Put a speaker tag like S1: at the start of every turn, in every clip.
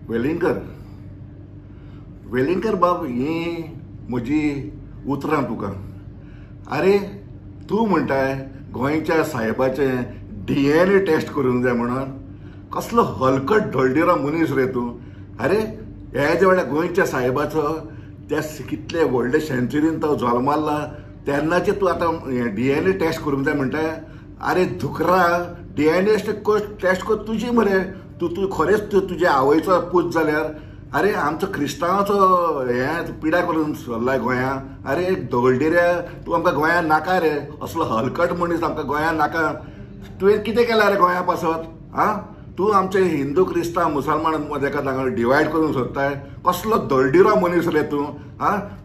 S1: वेलिंगकर बाब ही म्हजी उतरां तुका. अरे तूं म्हणटाय गोंयच्या साहेबाचें DNA टेस्ट करूंक जाय म्हणून. कसलो हलकट ढोलडिरो मनीस रे तूं. अरे हे जे वेळार गोंयच्या साहेबाचो त्या कितले व्हडले सेंच्युरीन तो जल्माला तेन्नाचे तूं आतां DNA टेस्ट करूंक जाय म्हणटाय. अरे धुकरा, DNA टेस्ट कर तुजी मरे. तूं खरेंच तुज्या आवयचो पूत जाल्यार. अरे आमचो क्रिस्तांवाचो हें पिड्या करून सरलाय गोंयां. अरे ढोलडिऱ्या तूं आमकां गोंयान नाका रे. असलो हलकट मनीस आमकां गोंयान नाका. तुवें कितें केलां रे गोंया पासत. तूं आमचे हिंदू क्रिस्तांव मुसलमान मदें हांगा डिवायड करून सोदताय. कसलो ढोलडिरो मनीस रे तूं.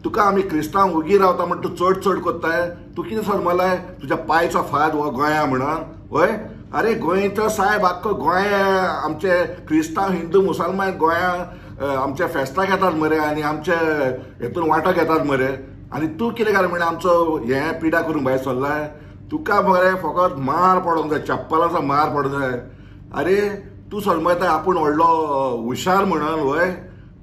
S1: तुका आमी क्रिस्तांव उगी रावता म्हण तूं चड कोत्ताय. तूं कितें सरमलाय तुज्या पांयचो फाद हो गोंया म्हणून. वय अरे गोंयचो साहेब आख्खो गोंया आमचे क्रिस्तांव हिंदू मुसलमान गोंया आमच्या फेस्ताक येतात मरे आनी आमचे हेतून वांटो घेतात मरे. आनी तूं कितें काय म्हणजे आमचो हें पिडा करून भायर सरलाय. तुका मरे फकत मार पडोंक जाय, चप्पलाचो मार पडोंक जाय. अरे तूं सरमयता आपूण व्हडलो हुशार म्हणून. वय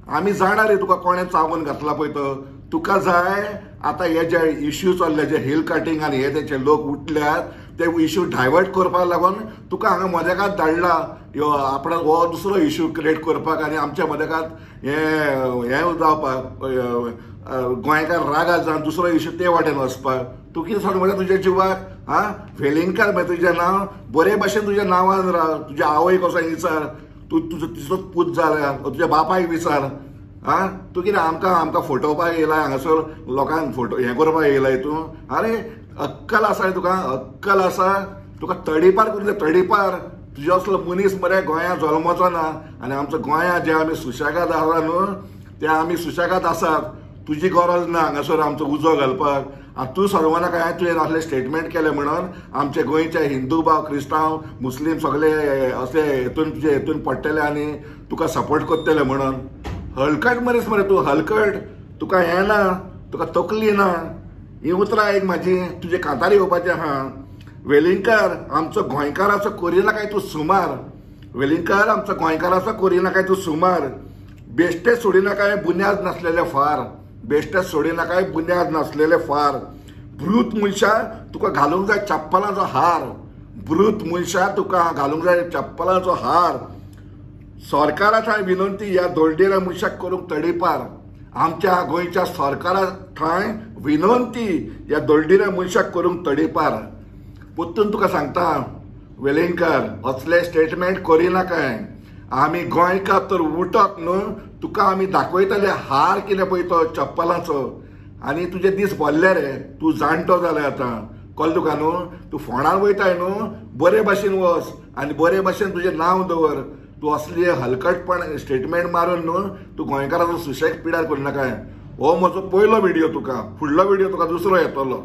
S1: आमी जाणा रे तुका कोणें चाबून घातला पळय तो. तुका जाय आतां हे जे इश्यू चल्ले जे हिल कटींग आनी हे तेचे लोक उठल्यात ते इश्यू डायवर्ट करपाक लागून तुका हांगा मदेकात धाडला ह्यो आपणाक हो दुसरो इश्यू क्रिएट करपाक आनी आमच्या मदेकात हें जावपाक गोंयकार रागात जावन दुसरो इश्यू ते वाटेन वचपाक. तूं कितें सांगता तुज्या जिवाक. वेलिंगकर मागीर तुजें नांव बरे भाशेन तुज्या नांवान राव. तुज्या आवयक कसो विचार. तूं तिचोच पूत जाल्या तुज्या बापायक विचार. तूं कितें आमकां फटोवपाक येयलाय हांगासर लोकांक फोटो हें करपाक येयलाय तूं. अरे अक्कल आसा रे तुका. अक्कल आसा तुका. तडीपार करून दे तडीपार. तुजो असलो मनीस मरे गोंया जल्माचो ना. आनी आमचो गोंया जे आमी सुशेगाद आसा न्हू ते आमी सुशेगाद आसात. तुजी गरज ना हांगासर आमचो उजो घालपाक. तूं सरवना काय तुवें असले स्टेटमेंट केले म्हणून आमचे गोंयचे हिंदू भाव क्रिस्तांव मुस्लीम सगळे असे हेतून पडटले आनी तुका सपोर्ट करतले म्हणून. हलकट मनीस मरे तूं. हलकट. तुका हें ना, तुका तकली ना. ही उतरां एक म्हाजी तुजे कांतार येवपाचें आहा. वेलिंगकर आमचो गोंयकाराचो करिना काय तूं सुमार. वेलिंगकर आमचो गोंयकाराचो करिना काय तूं सुमार. बेश्टे सोडिना काय बुन्याद नासलेले फार. बेश्टे सोडिना काय बुन्याद नासलेले फार. ब्रूत मनशा तुका घालूंक जाय चप्पलांचो हार. ब्रूत मनशा तुका घालूंक जाय चप्पलांचो हार. सरकाराच्या विनंती ह्या ढोलडिऱ्या मनशाक करूंक तडीपार. आमच्या गोंयच्या सरकारा थंय विनंती ह्या ढोलडिऱ्या मनशाक करूंक तडीपार. पुत्तून तुका सांगता वेलिंगकर असले स्टेटमेंट करिना काय. आमी गोंयकार तर उठत न्हू तुका आमी दाखयतले हार कितें पळय तो चप्पलाचो. आनी तुजे दीस भरले रे. तूं जाणटो जालें आतां. कळ्ळें तुका न्हू. तूं फोंडार वयताय न्हू बरे भाशेन वच आनी बरे भाशेन तुजें नांव दवर. तूं असली हलकटपण स्टेटमेंट मारून न्हू तूं गोंयकाराचो सुशेग पिड्यार करिनाका. हो म्हजो पयलो व्हिडियो तुका. फुडलो व्हिडियो तुका दुसरो येतलो.